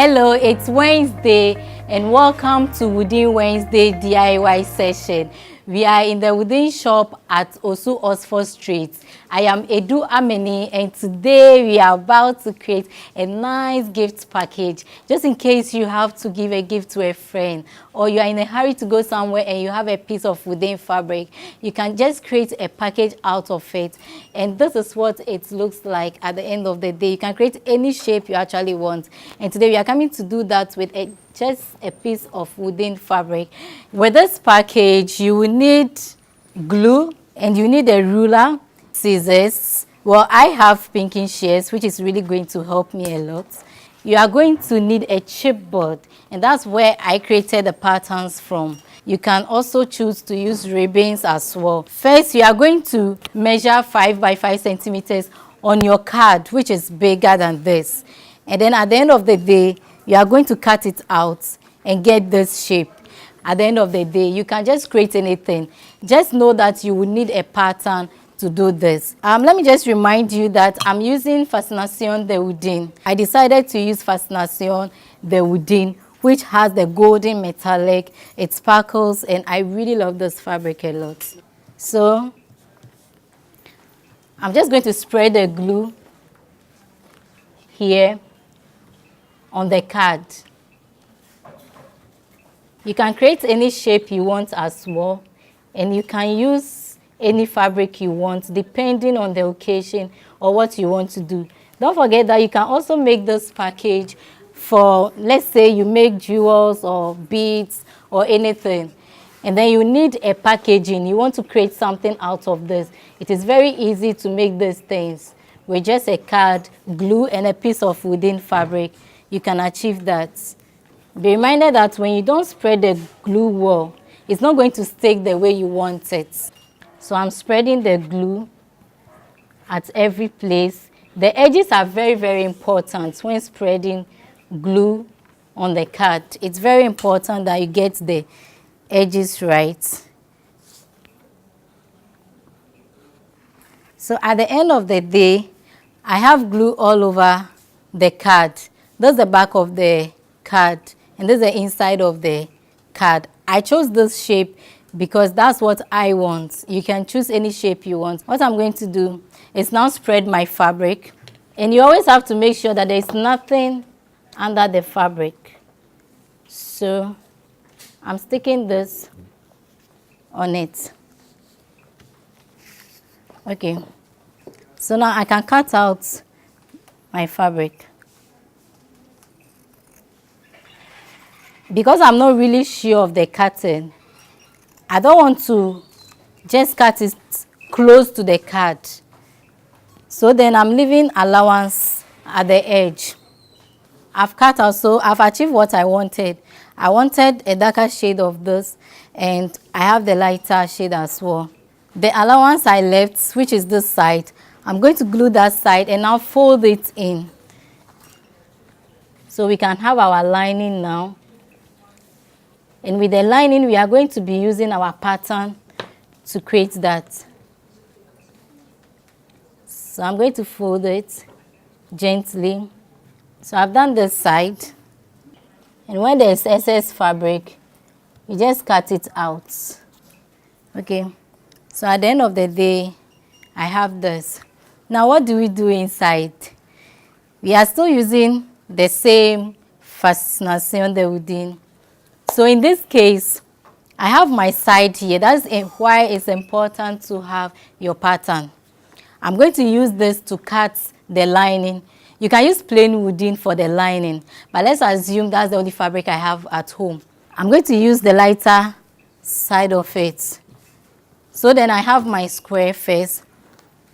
Hello, it's Wednesday and welcome to Woodin Wednesday DIY session. We are in the Woodin shop at Osu Oxford Street. I am Amaning and today we are about to create a nice gift package. Just in case you have to give a gift to a friend or you are in a hurry to go somewhere and you have a piece of Woodin fabric, you can just create a package out of it. And this is what it looks like at the end of the day. You can create any shape you actually want. And today we are coming to do that with just a piece of Woodin fabric. With this package, you will need glue and you need a ruler, scissors. Well, I have pinking shears, which is really going to help me a lot. You are going to need a chipboard, and that's where I created the patterns from. You can also choose to use ribbons as well. First, you are going to measure 5 by 5 centimeters on your card, which is bigger than this. And then at the end of the day, you are going to cut it out and get this shape. At the end of the day, you can just create anything. Just know that you will need a pattern to do this. Let me just remind you that I'm using Fascination de Woodin. I decided to use Fascination de Woodin, which has the golden metallic. It sparkles and I really love this fabric a lot. So I'm just going to spread the glue here on the card. You can create any shape you want as well, and you can use any fabric you want depending on the occasion or what you want to do. Don't forget that you can also make this package for, let's say you make jewels or beads or anything, and then you need a packaging. You want to create something out of this. It is very easy to make these things with just a card, glue, and a piece of Woodin fabric. You can achieve that. Be reminded that when you don't spread the glue well, it's not going to stick the way you want it. So I'm spreading the glue at every place. The edges are very, very important when spreading glue on the card. It's very important that you get the edges right. So at the end of the day, I have glue all over the card. That's the back of the card, and this is the inside of the card. I chose this shape because that's what I want. You can choose any shape you want. What I'm going to do is now spread my fabric, and you always have to make sure that there's nothing under the fabric. So I'm sticking this on it. Okay, so now I can cut out my fabric. Because I'm not really sure of the cutting, I don't want to just cut it close to the card. So then I'm leaving allowance at the edge. I've cut also, I've achieved what I wanted. I wanted a darker shade of this, and I have the lighter shade as well. The allowance I left, which is this side, I'm going to glue that side and now fold it in. So we can have our lining now. And with the lining, we are going to be using our pattern to create that. So I'm going to fold it gently. So I've done this side. And when there's excess fabric, you just cut it out. Okay. So at the end of the day, I have this. Now what do we do inside? We are still using the same Fascination de Woodin. So in this case, I have my side here. That's why it's important to have your pattern. I'm going to use this to cut the lining. You can use plain Woodin for the lining, but let's assume that's the only fabric I have at home. I'm going to use the lighter side of it. So then I have my square first,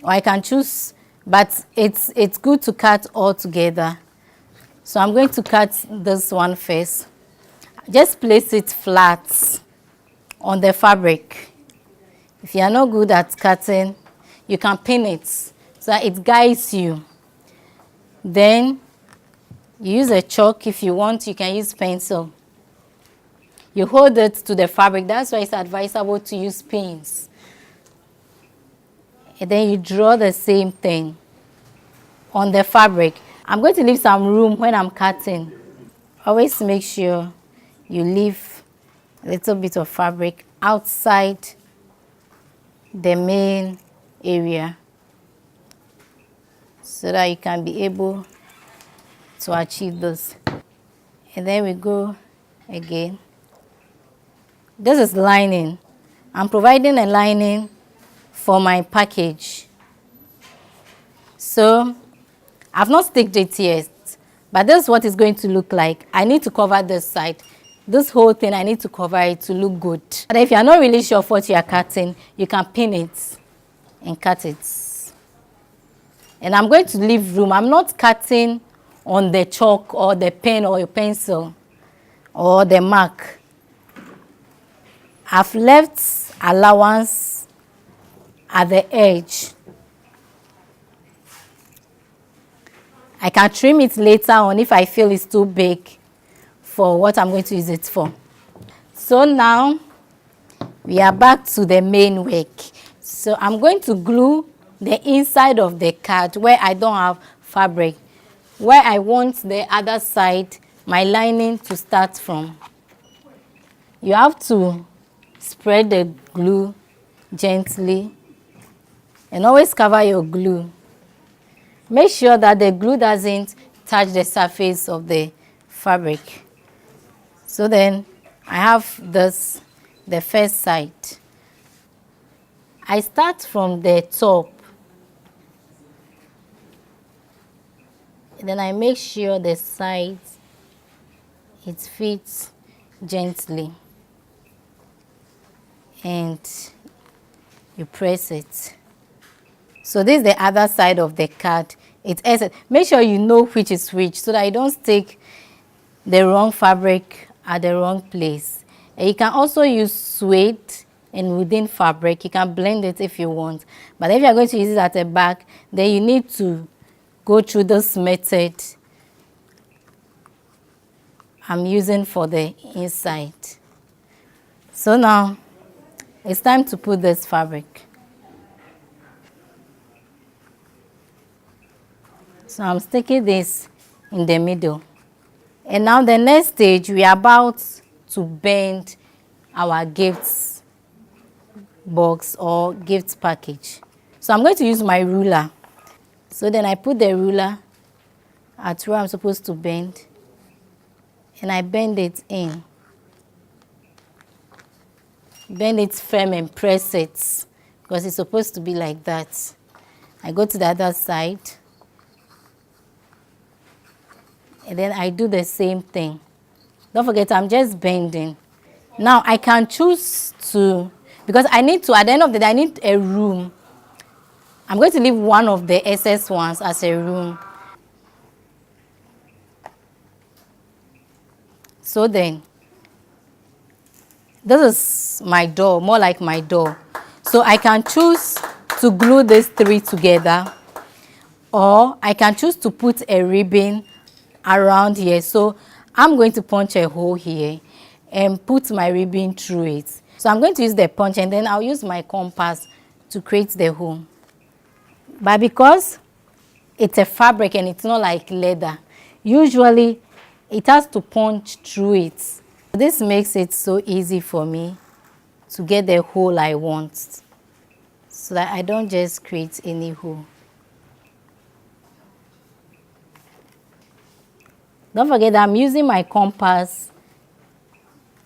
or I can choose, but it's good to cut all together. So I'm going to cut this one first. Just place it flat on the fabric. If you are not good at cutting, you can pin it so that it guides you. Then you use a chalk. If you want, you can use pencil. You hold it to the fabric. That's why it's advisable to use pins. And then you draw the same thing on the fabric. I'm going to leave some room when I'm cutting. Always make sure you leave a little bit of fabric outside the main area so that you can be able to achieve this. And then we go again. This is lining. I'm providing a lining for my package. So I've not stitched it yet, but this is what it's going to look like. I need to cover this side. This whole thing, I need to cover it to look good. But if you're not really sure of what you are cutting, you can pin it and cut it. And I'm going to leave room. I'm not cutting on the chalk or the pen or your pencil or the mark. I've left allowance at the edge. I can trim it later on if I feel it's too big for what I'm going to use it for. So now we are back to the main work. So I'm going to glue the inside of the card where I don't have fabric, where I want the other side, my lining, to start from. You have to spread the glue gently and always cover your glue. Make sure that the glue doesn't touch the surface of the fabric. So then I have this, the first side. I start from the top. And then I make sure the sides, it fits gently. And you press it. So this is the other side of the card. Make sure you know which is which so that you don't stick the wrong fabric at the wrong place. And you can also use suede and wooden fabric. You can blend it if you want. But if you're going to use it at the back, then you need to go through this method I'm using for the inside. So now it's time to put this fabric. So I'm sticking this in the middle. And now the next stage, we are about to bend our gifts box or gift package. So I'm going to use my ruler. So then I put the ruler at where I'm supposed to bend and I bend it in. Bend it firm and press it because it's supposed to be like that. I go to the other side. And then I do the same thing. Don't forget, I'm just bending. Now I can choose to, because I need to, at the end of the day, I need a room. I'm going to leave one of the excess ones as a room. So then, this is my door, more like my door. So I can choose to glue these three together, or I can choose to put a ribbon around here. So I'm going to punch a hole here and put my ribbon through it. So I'm going to use the punch and then I'll use my compass to create the hole. But because it's a fabric and it's not like leather, usually it has to punch through it. This makes it so easy for me to get the hole I want, so that I don't just create any hole. Don't forget that I'm using my compass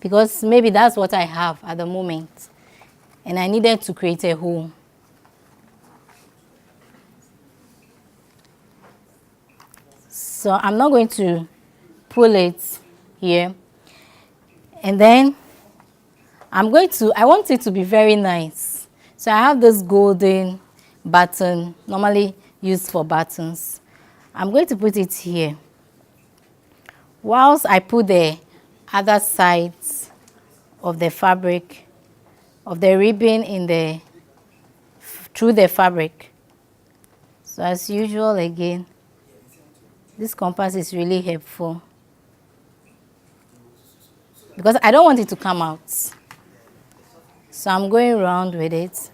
because maybe that's what I have at the moment and I needed to create a hole. So I'm not going to pull it here. And then I want it to be very nice. So I have this golden button, normally used for buttons. I'm going to put it here. Whilst I put the other sides of the fabric, of the ribbon through the fabric. So as usual again, this compass is really helpful because I don't want it to come out. So I'm going around with it.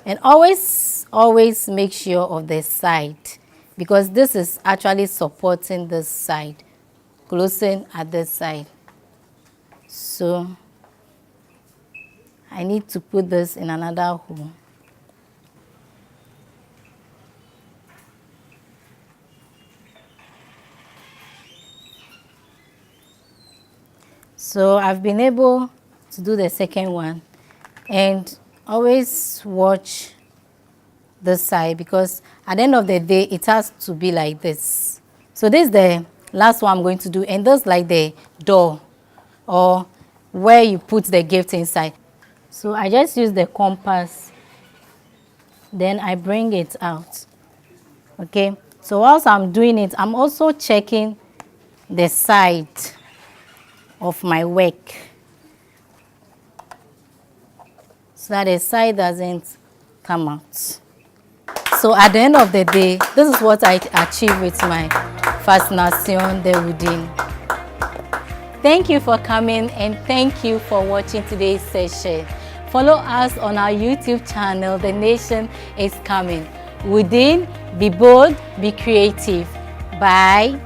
And always make sure of the side because this is actually supporting this side. closing at this side. So I need to put this in another hole. So I've been able to do the second one, and always watch this side, because at the end of the day it has to be like this. So this is the last one I'm going to do, and this like the door or where you put the gift inside. So I just use the compass, then I bring it out. Okay, so whilst I'm doing it, I'm also checking the side of my work so that the side doesn't come out. So at the end of the day, this is what I achieve with my Fascination de Woodin. Thank you for coming, and thank you for watching today's session. Follow us on our YouTube channel, The Nation is Coming. Woodin, be bold, be creative. Bye.